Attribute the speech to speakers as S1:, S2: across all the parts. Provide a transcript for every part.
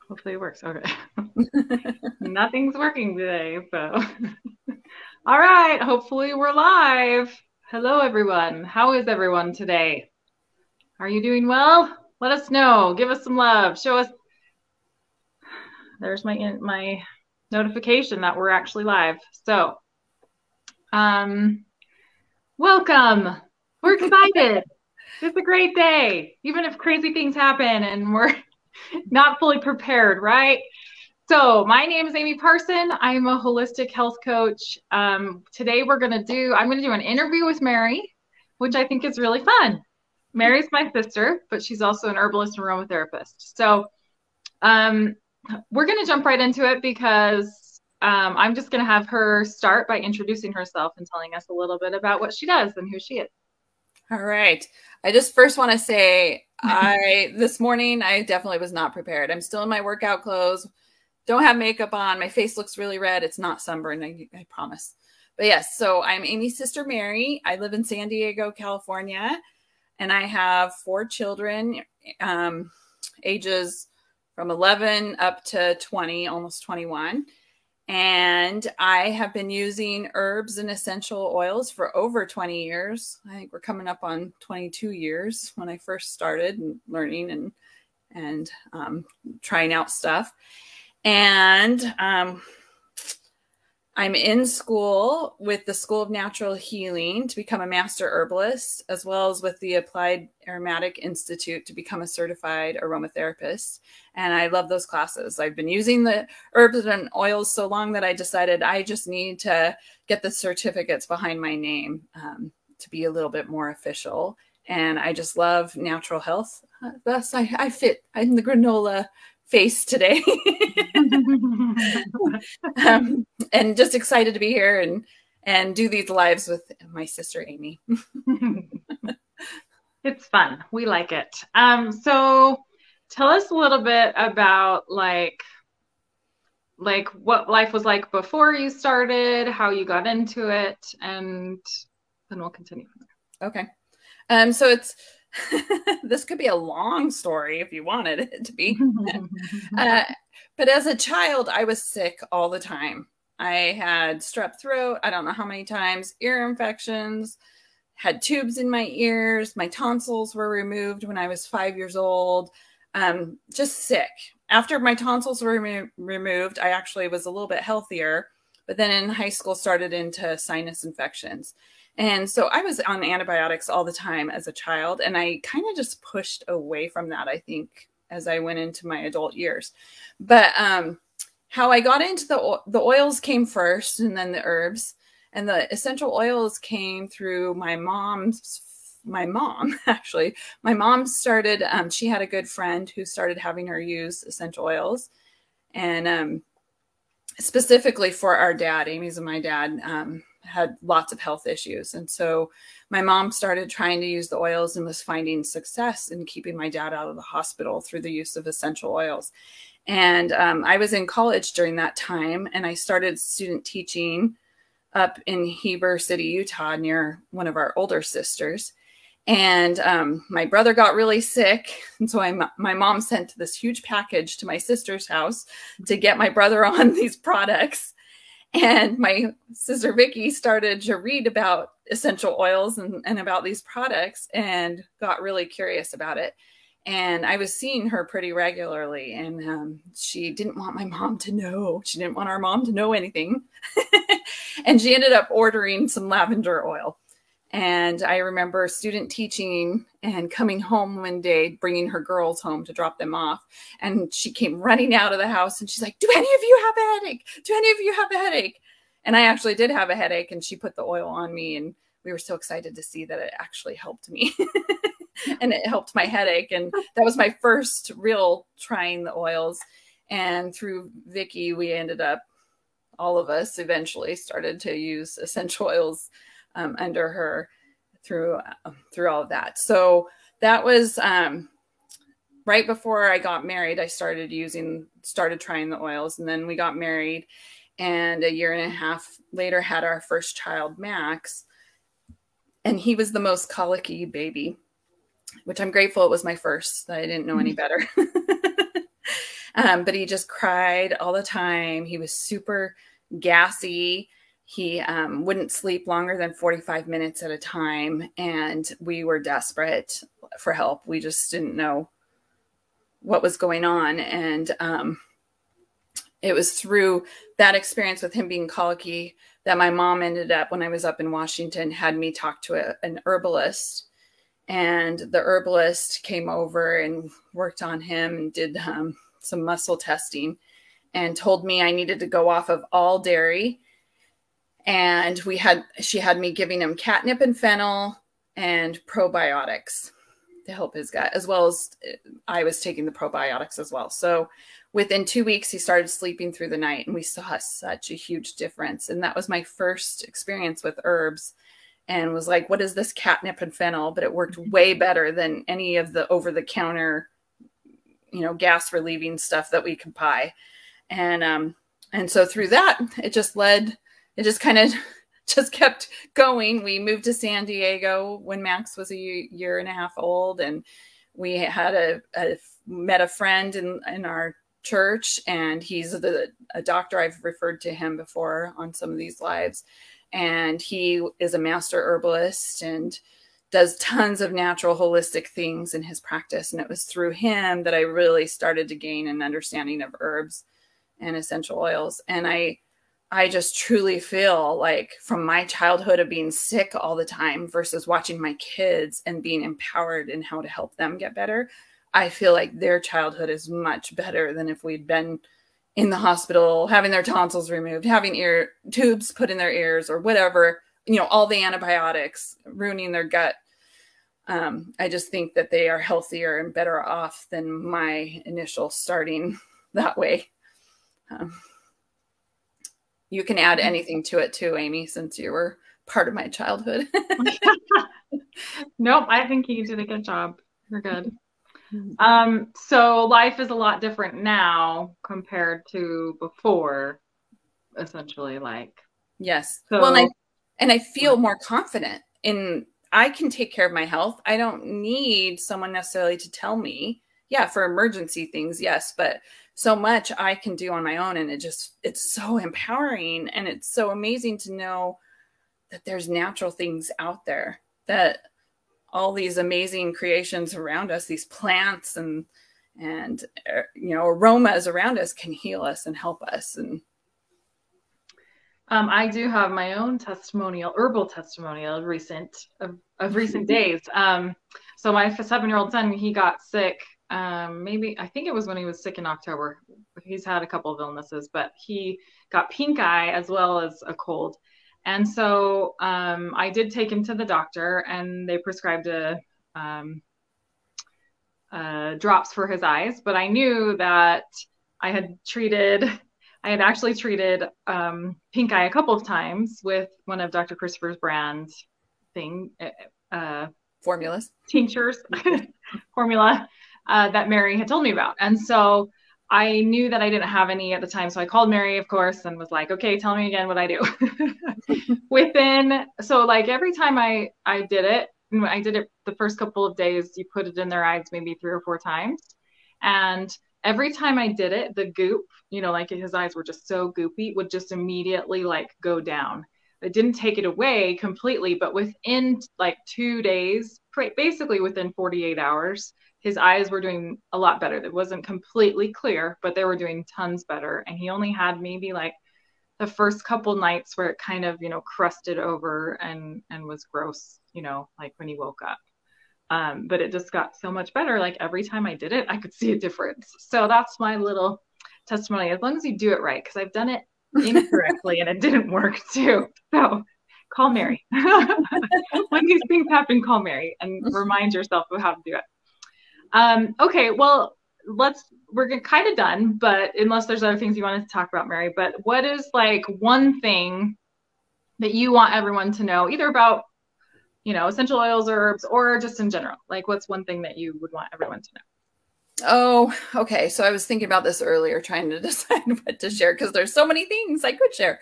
S1: Hopefully it works. Okay. Nothing's working today, so. All right. Hopefully we're live. Hello, everyone. How is everyone today? Are you doing well? Let us know. Give us some love. Show us. There's my notification that we're actually live. So, welcome. We're excited. It's a great day, even if crazy things happen and we're not fully prepared, right? So my name is Amy Parson. I'm a holistic health coach. Today I'm going to do an interview with Mary, which I think is really fun. Mary's my sister, but she's also an herbalist and aromatherapist. So we're going to jump right into it because I'm just going to have her start by introducing herself and telling us a little bit about what she does and who she is.
S2: All right. I just first want to say this morning, I definitely was not prepared. I'm still in my workout clothes. Don't have makeup on. My face looks really red. It's not sunburned, I promise. But yes, so I'm Amy's sister, Mary. I live in San Diego, California, and I have 4 children, ages from 11 up to 20, almost 21. And I have been using herbs and essential oils for over 20 years. I think we're coming up on 22 years when I first started learning and trying out stuff. And I'm in school with the School of Natural Healing to become a master herbalist, as well as with the Applied Aromatic Institute to become a certified aromatherapist. And I love those classes. I've been using the herbs and oils so long that I decided I just need to get the certificates behind my name to be a little bit more official. And I just love natural health. Thus, I fit in the granola face today. And just excited to be here and do these lives with my sister Amy.
S1: It's fun. We like it. So tell us a little bit about like what life was like before you started, how you got into it, and then we'll continue from there.
S2: Okay. So it's this could be a long story if you wanted it to be. But as a child, I was sick all the time. I had strep throat, I don't know how many times, ear infections, had tubes in my ears. My tonsils were removed when I was 5 years old. Just sick. After my tonsils were removed, I actually was a little bit healthier, but then in high school started into sinus infections. And so I was on antibiotics all the time as a child, and I kind of just pushed away from that, I think, as I went into my adult years. But how I got into the oils came first, and then the herbs. And the essential oils came through my mom, actually. My mom started, she had a good friend who started having her use essential oils. And specifically for our dad, Amy's and my dad, had lots of health issues. And so my mom started trying to use the oils and was finding success in keeping my dad out of the hospital through the use of essential oils. And I was in college during that time, and I started student teaching up in Heber City, Utah, near one of our older sisters. And my brother got really sick. And so my mom sent this huge package to my sister's house to get my brother on these products. And my sister Vicky started to read about essential oils and about these products and got really curious about it. And I was seeing her pretty regularly, and she didn't want my mom to know. She didn't want our mom to know anything. And she ended up ordering some lavender oil. And I remember student teaching and coming home one day, bringing her girls home to drop them off. And she came running out of the house and she's like, "Do any of you have a headache? Do any of you have a headache?" And I actually did have a headache, and she put the oil on me, and we were so excited to see that it actually helped me. And it helped my headache. And that was my first real trying the oils. And through Vicky, we ended up, all of us eventually started to use essential oils under her through all of that. So that was right before I got married. I started trying the oils, and then we got married, and a year and a half later had our first child, Max. And he was the most colicky baby, which I'm grateful it was my first, that I didn't know any better. But he just cried all the time. He was super gassy. He wouldn't sleep longer than 45 minutes at a time. And we were desperate for help. We just didn't know what was going on. And it was through that experience with him being colicky that my mom ended up, when I was up in Washington, had me talk to an herbalist. And the herbalist came over and worked on him and did some muscle testing and told me I needed to go off of all dairy. And she had me giving him catnip and fennel and probiotics to help his gut, as well as I was taking the probiotics as well. So within 2 weeks, he started sleeping through the night, and we saw such a huge difference. And that was my first experience with herbs, and was like, what is this catnip and fennel? But it worked way better than any of the over-the-counter, gas relieving stuff that we could buy. And so through that, it just kind of just kept going. We moved to San Diego when Max was a year and a half old, and we had met a friend in our church, and he's a doctor. I've referred to him before on some of these lives, and he is a master herbalist and does tons of natural holistic things in his practice. And it was through him that I really started to gain an understanding of herbs and essential oils. And I just truly feel like, from my childhood of being sick all the time versus watching my kids and being empowered in how to help them get better, I feel like their childhood is much better than if we'd been in the hospital, having their tonsils removed, having ear tubes put in their ears, or whatever, all the antibiotics, ruining their gut. I just think that they are healthier and better off than my initial starting that way. You can add anything to it too, Amy, since you were part of my childhood.
S1: Nope, I think you did a good job. You're good. So life is a lot different now compared to before, essentially.
S2: Yes.
S1: So,
S2: well, and I feel more confident in, I can take care of my health. I don't need someone necessarily to tell me. Yeah, for emergency things, yes, but so much I can do on my own, and it's so empowering, and it's so amazing to know that there's natural things out there, that all these amazing creations around us, these plants and aromas around us, can heal us and help us. And
S1: I do have my own herbal testimonial of recent days. So my 7-year-old son, he got sick. I think it was when he was sick in October. He's had a couple of illnesses, but he got pink eye as well as a cold. And so I did take him to the doctor, and they prescribed drops for his eyes. But I knew that I had actually treated pink eye a couple of times with one of Dr. Christopher's brand
S2: formulas,
S1: tinctures, formula that Mary had told me about. And so I knew that I didn't have any at the time. So I called Mary, of course, and was like, okay, tell me again what I do. Every time I did it the first couple of days, you put it in their eyes maybe 3 or 4 times. And every time I did it, the goop, his eyes were just so goopy, would just immediately go down. It didn't take it away completely, but within 2 days, basically within 48 hours, his eyes were doing a lot better. It wasn't completely clear, but they were doing tons better. And he only had maybe the first couple nights where it kind of, crusted over and was gross, when he woke up. But it just got so much better. Every time I did it, I could see a difference. So that's my little testimony. As long as you do it right, because I've done it incorrectly and it didn't work too. So call Mary. When these things happen, call Mary and remind yourself of how to do it. Okay, well, we're kind of done, but unless there's other things you wanted to talk about, Mary, but what is one thing that you want everyone to know, either about, essential oils or herbs, or just in general? What's one thing that you would want everyone to know?
S2: Oh, okay. So I was thinking about this earlier, trying to decide what to share, because there's so many things I could share.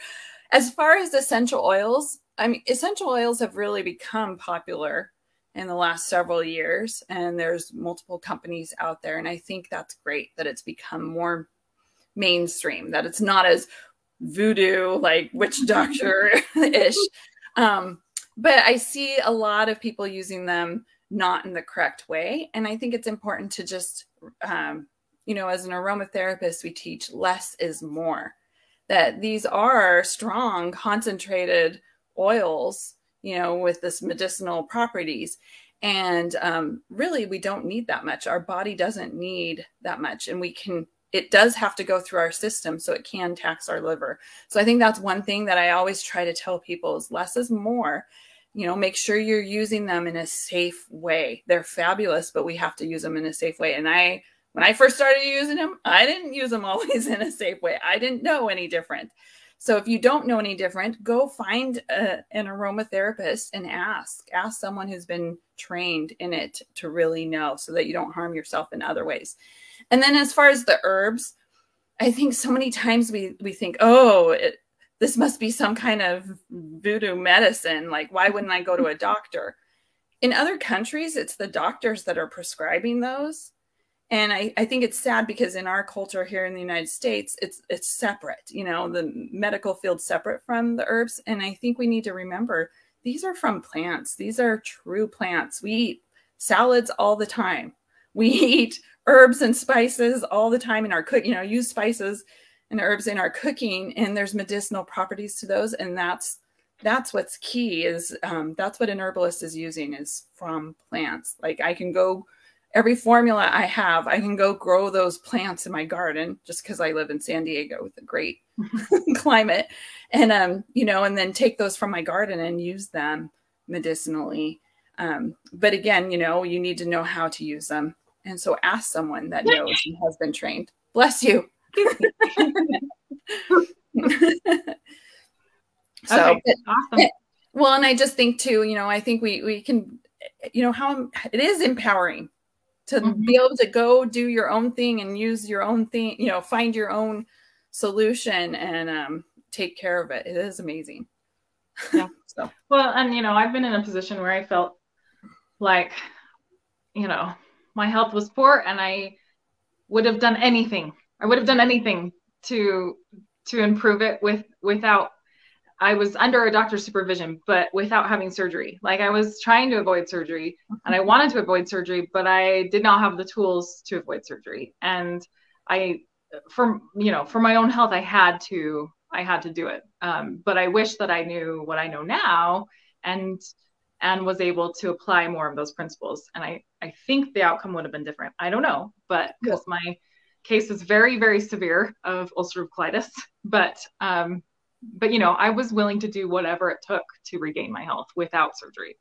S2: As far as essential oils, essential oils have really become popular in the last several years, and there's multiple companies out there. And I think that's great that it's become more mainstream, that it's not as voodoo, like witch doctor-ish. But I see a lot of people using them not in the correct way. And I think it's important to just, you know, as an aromatherapist, we teach less is more, that these are strong, concentrated oils, you know, with this medicinal properties. And really, we don't need that much. Our body doesn't need that much. And it does have to go through our system, so it can tax our liver. So I think that's one thing that I always try to tell people is less is more. You know, make sure you're using them in a safe way. They're fabulous, but we have to use them in a safe way. And when I first started using them, I didn't use them always in a safe way. I didn't know any different. So if you don't know any different, go find an aromatherapist and ask someone who's been trained in it to really know, so that you don't harm yourself in other ways. And then as far as the herbs, I think so many times we think, oh, this must be some kind of voodoo medicine. Like, why wouldn't I go to a doctor? In other countries, it's the doctors that are prescribing those. And I think it's sad because in our culture here in the United States, it's separate, you know, the medical field's separate from the herbs. And I think we need to remember these are from plants. These are true plants. We eat salads all the time. We eat herbs and spices all the time in our cooking, you know, use spices and herbs in our cooking, and there's medicinal properties to those. And that's what's key is that's what an herbalist is using, is from plants. Like, I can go, every formula I have, I can go grow those plants in my garden just because I live in San Diego with a great climate. And, you know, and then take those from my garden and use them medicinally. But again, you know, you need to know how to use them. And so ask someone that knows and has been trained. Bless you. So,
S1: okay, awesome.
S2: Well, and I just think too, you know, I think we can, you know, how it is empowering to be able to go do your own thing and use your own thing, you know, find your own solution and take care of it. It is amazing.
S1: Yeah. So, well, and, you know, I've been in a position where I felt like, you know, my health was poor, and I would have done anything. I would have done anything to improve it without, I was under a doctor's supervision, but without having surgery. Like, I was trying to avoid surgery, and I wanted to avoid surgery, but I did not have the tools to avoid surgery. And for my own health, I had to do it. But I wish that I knew what I know now and was able to apply more of those principles. And I think the outcome would have been different. I don't know, but because my case is very, very severe of ulcerative colitis, but you know, I was willing to do whatever it took to regain my health without surgery.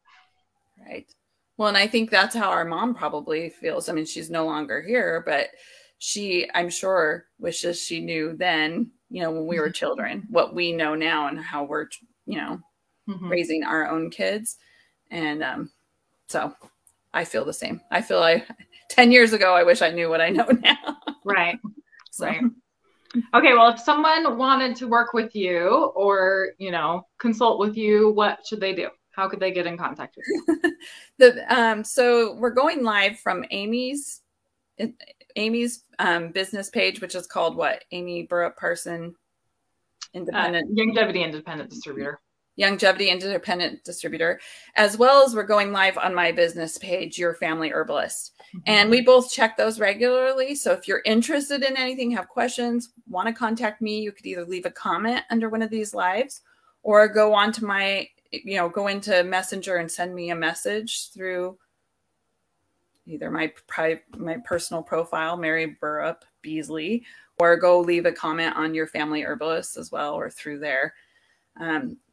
S2: Right. Well, and I think that's how our mom probably feels. I mean, she's no longer here, but she, I'm sure, wishes she knew then, you know, when we were children, what we know now and how we're, you know, raising our own kids. And so I feel the same. I feel like 10 years ago, I wish I knew what I know now.
S1: Right. So. Right. Okay. Well, if someone wanted to work with you or, you know, consult with you, what should they do? How could they get in contact with you?
S2: So we're going live from Amy's business page, which is called what? Amy Burrup Parson Independent.
S1: Longevity Independent Distributor.
S2: Longevity Independent Distributor, as well as we're going live on my business page, Your Family Herbalist. And we both check those regularly. So if you're interested in anything, have questions, want to contact me, you could either leave a comment under one of these lives or go on to my, you know, go into Messenger and send me a message through either my personal profile, Mary Burrup Beasley, or go leave a comment on Your Family Herbalist as well, or through there.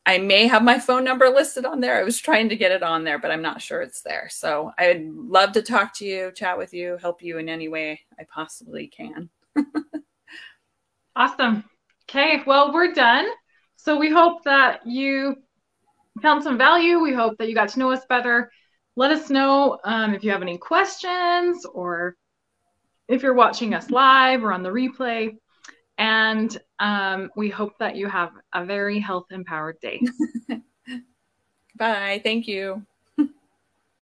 S2: I may have my phone number listed on there. I was trying to get it on there, but I'm not sure it's there. So I'd love to talk to you, chat with you, help you in any way I possibly can.
S1: Awesome. Okay, well, we're done. So we hope that you found some value. We hope that you got to know us better. Let us know if you have any questions or if you're watching us live or on the replay. And we hope that you have a very health-empowered day.
S2: Bye. Thank you.